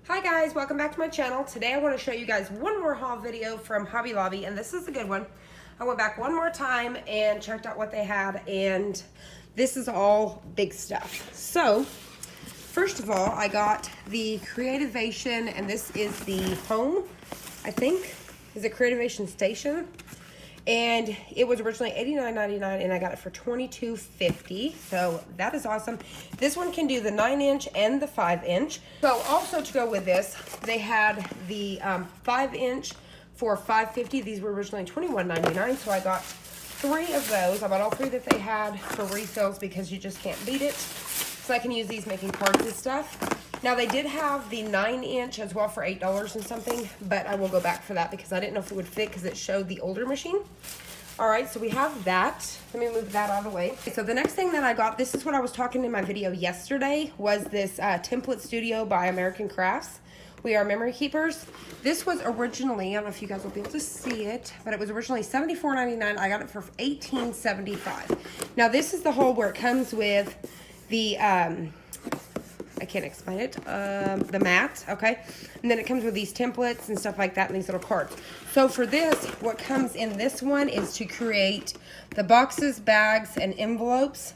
Hi guys, welcome back to my channel. Today I want to show you guys one more haul video from Hobby Lobby, and this is a good one. I went back one more time and checked out what they had, and this is all big stuff. So, first of all, I got the Creativation, and this is the home, I think. Is it Creativation Station? And it was originally $89.99 and I got it for $22.50. So that is awesome. This one can do the 9-inch and the 5-inch. So also to go with this, they had the 5-inch for $5.50. These were originally $21.99. So I got 3 of those. I bought all 3 that they had for refills because you just can't beat it. So I can use these making cards and stuff. Now they did have the 9-inch as well for $8 and something, but I will go back for that because I didn't know if it would fit because it showed the older machine. All right, so we have that. Let me move that out of the way. So the next thing that I got, this is what I was talking in my video yesterday, was this Template Studio by American Crafts. We Are Memory Keepers. This was originally, I don't know if you guys will be able to see it, but it was originally $74.99. I got it for $18.75. Now this is the hole where it comes with the, I can't explain it, the mat, okay? And then it comes with these templates and stuff like that and these little cards. So for this, what comes in this one is to create the boxes, bags, and envelopes.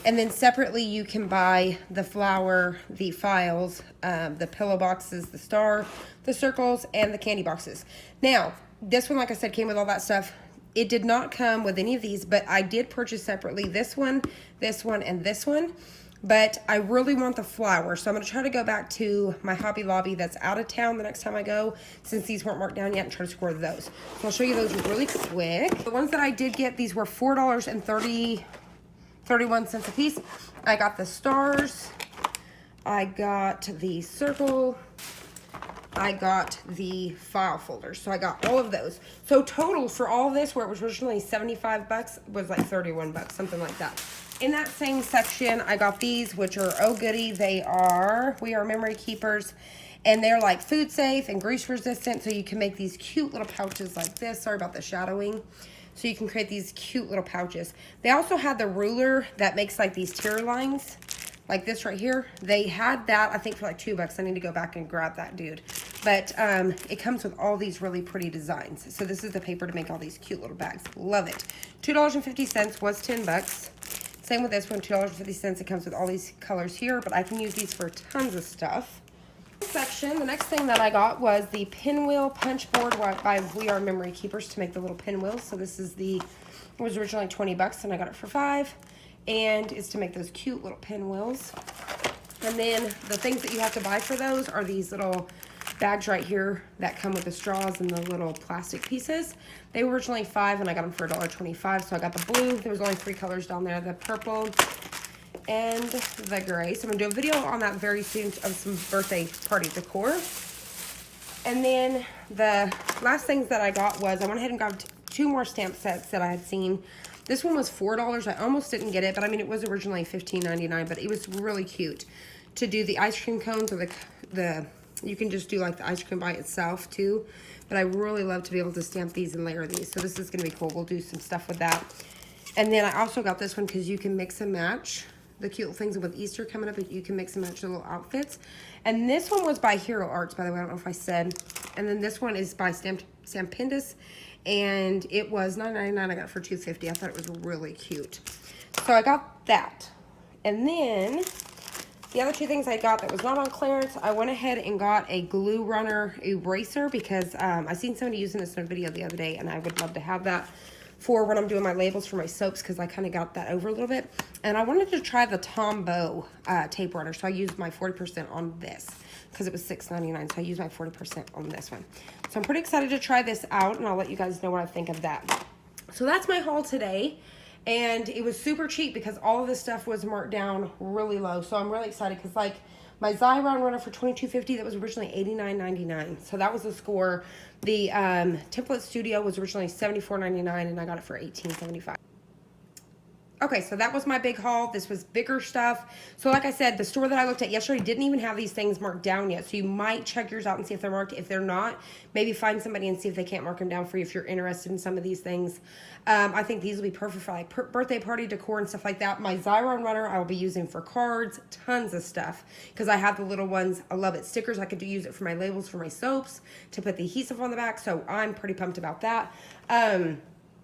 And then separately you can buy the flower, the files, the pillow boxes, the star, the circles, and the candy boxes. Now, this one, like I said, came with all that stuff. It did not come with any of these, but I did purchase separately this one, and this one. But I really want the flower, so I'm going to try to go back to my Hobby Lobby that's out of town the next time I go, since these weren't marked down yet, and try to score those. So I'll show you those really quick. The ones that I did get, these were $4.31 a piece. I got the stars, I got the circle, I got the file folders. So I got all of those. So total for all this, where it was originally 75 bucks, was like 31 bucks, something like that. In that same section, I got these, which are oh goody. They are We Are Memory Keepers, and they're like food safe and grease resistant, so you can make these cute little pouches like this. Sorry about the shadowing. So you can create these cute little pouches. They also had the ruler that makes like these tier lines, like this right here. They had that, I think, for like $2. I need to go back and grab that, dude. But it comes with all these really pretty designs. So this is the paper to make all these cute little bags. Love it. $2.50 was 10 bucks. Same with this one, $2.50. It comes with all these colors here, but I can use these for tons of stuff. Section, the next thing that I got was the pinwheel punch board by We Are Memory Keepers to make the little pinwheels. So this is it was originally 20 bucks and I got it for 5. And it's to make those cute little pinwheels. And then the things that you have to buy for those are these little bags right here that come with the straws and the little plastic pieces. They were originally 5 and I got them for $1.25. So I got the blue. There was only 3 colors down there, the purple and the gray. So I'm gonna do a video on that very soon of some birthday party decor. And then the last things that I got was I went ahead and got 2 more stamp sets that I had seen. This one was $4. I almost didn't get it, but I mean, it was originally $15.99, but it was really cute to do the ice cream cones, or the you can just do like the ice cream by itself too. But I really love to be able to stamp these and layer these. So this is gonna be cool. We'll do some stuff with that. And then I also got this one because you can mix and match the cute things with Easter coming up. You can mix and match the little outfits. And this one was by Hero Arts, by the way. I don't know if I said. And then this one is by Stampendous. And it was $9.99. I got it for $2.50. I thought it was really cute. So I got that. And then the other 2 things I got that was not on clearance, I went ahead and got a glue runner eraser because I seen somebody using this in a video the other day, and I would love to have that for when I'm doing my labels for my soaps, because I kind of got that over a little bit. And I wanted to try the Tombow tape runner, so I used my 40% on this because it was $6.99. So I used my 40% on this one. So I'm pretty excited to try this out, and I'll let you guys know what I think of that. So that's my haul today. And it was super cheap because all of this stuff was marked down really low. So I'm really excited because, like, my zyron runner for $22.50, that was originally $89.99. So that was the score. The Template Studio was originally $74.99 and I got it for $18.75. Okay, so that was my big haul. This was bigger stuff. So like I said, the store that I looked at yesterday didn't even have these things marked down yet. So you might check yours out and see if they're marked. If they're not, maybe find somebody and see if they can't mark them down for you if you're interested in some of these things. I think these will be perfect for like birthday party decor and stuff like that. My zyron runner I will be using for cards, tons of stuff. Because I have the little ones. I love it. Stickers, I could use it for my labels for my soaps, to put the adhesive on the back. So I'm pretty pumped about that.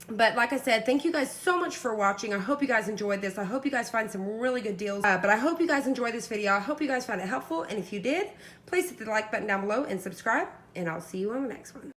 But like I said, thank you guys so much for watching. I hope you guys enjoyed this. I hope you guys find some really good deals. But I hope you guys enjoyed this video. I hope you guys found it helpful. And if you did, please hit the like button down below and subscribe. And I'll see you on the next one.